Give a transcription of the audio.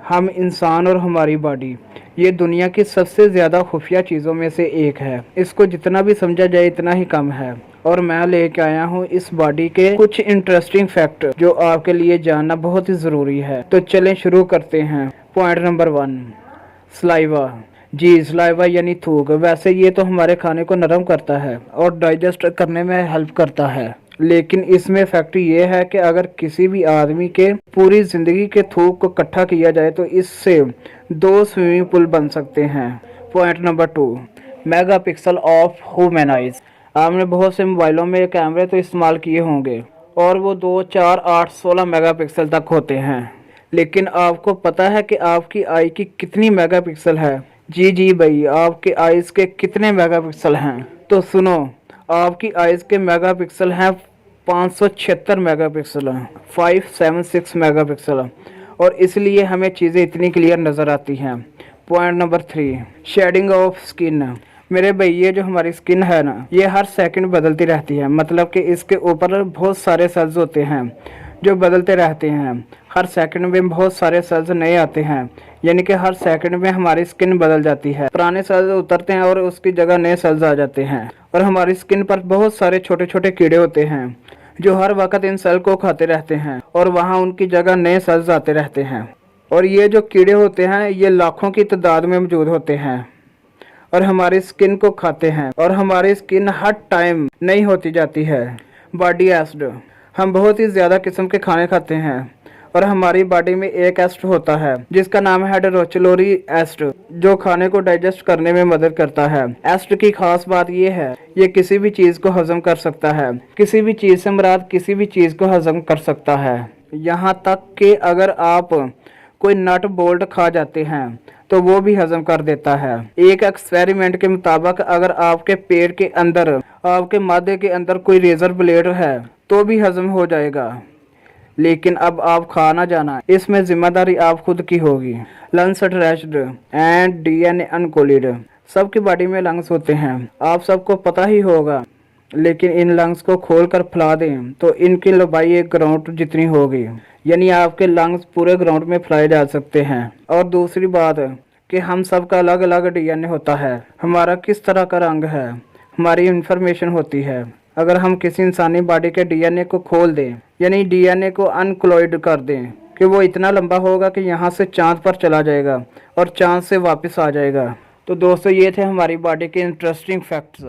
हम इंसान और हमारी बॉडी ये दुनिया की सबसे ज़्यादा खुफिया चीज़ों में से एक है। इसको जितना भी समझा जाए इतना ही कम है। और मैं लेके आया हूँ इस बॉडी के कुछ इंटरेस्टिंग फैक्ट जो आपके लिए जानना बहुत ही ज़रूरी है। तो चलें शुरू करते हैं। Point number 1, saliva. जी, सलाइवा यानी थूक। वैसे ये तो हमारे खाने को नरम करता है और डाइजेस्ट करने में हेल्प करता है, लेकिन इसमें फैक्ट ये है कि अगर किसी भी आदमी के पूरी जिंदगी के थूक को इकट्ठा किया जाए तो इससे 2 स्विमिंग पूल बन सकते हैं। Point number 2, megapixel of human eyes. आपने बहुत से मोबाइलों में कैमरे तो इस्तेमाल किए होंगे और वो 2, 4, 8, 16 मेगापिक्सल तक होते हैं, लेकिन आपको पता है कि आपकी आई की कितनी मेगापिक्सल है? जी भाई, आपके आइज के कितने मेगापिक्सल हैं? तो सुनो, आपकी आइज के मेगापिक्सल हैं 576 मेगापिक्सल, 576 मेगापिक्सल, और इसलिए हमें चीज़ें इतनी क्लियर नज़र आती हैं। Point number 3, shedding of skin. मेरे भाई, ये जो हमारी स्किन है ना, ये हर सेकंड बदलती रहती है। मतलब कि इसके ऊपर बहुत सारे सेल्स होते हैं जो बदलते रहते हैं। हर सेकंड में बहुत सारे सेल्स नए आते हैं, यानी कि हर सेकंड में हमारी स्किन बदल जाती है। पुराने सेल्स उतरते हैं और उसकी जगह नए सेल्स आ जाते हैं। और हमारी स्किन पर बहुत सारे छोटे छोटे कीड़े होते हैं जो हर वक्त इन सेल को खाते रहते हैं और वहाँ उनकी जगह नए सेल्स आते रहते हैं। और ये जो कीड़े होते हैं ये लाखों की तादाद में मौजूद होते हैं और हमारी स्किन को खाते हैं, और हमारी स्किन हर टाइम नई होती जाती है। Body acid. हम बहुत ही ज़्यादा किस्म के खाने खाते हैं और हमारी बॉडी में एक एसिड होता है जिसका नाम है हाइड्रोक्लोरिक एसिड, जो खाने को डाइजेस्ट करने में मदद करता है। एसिड की खास बात यह है, ये किसी भी चीज़ को हजम कर सकता है। किसी भी चीज़ से मुराद किसी भी चीज़ को हजम कर सकता है। यहाँ तक कि अगर आप कोई नट बोल्ट खा जाते हैं तो वो भी हजम कर देता है। एक एक्सपेरिमेंट के मुताबिक अगर आपके पेट के अंदर, आपके मादे के अंदर कोई रेजर ब्लेड है तो भी हजम हो जाएगा। लेकिन अब आप खा ना जाना, इसमें जिम्मेदारी आप खुद की होगी। Lungs stretched and DNA uncoded. सबकी बॉडी में लंग्स होते हैं, आप सबको पता ही होगा, लेकिन इन लंग्स को खोलकर फैला दें तो इनकी लंबाई एक ग्राउंड जितनी होगी, यानी आपके लंग्स पूरे ग्राउंड में फैलाए जा सकते हैं। और दूसरी बात कि हम सब का अलग अलग डीएनए होता है, हमारा किस तरह का रंग है, हमारी इंफॉर्मेशन होती है। अगर हम किसी इंसानी बॉडी के डीएनए को खोल दें, यानी डीएनए को अनक्लोइड कर दें, कि वो इतना लंबा होगा कि यहाँ से चांद पर चला जाएगा और चांद से वापस आ जाएगा। तो दोस्तों, ये थे हमारी बॉडी के इंटरेस्टिंग फैक्ट्स।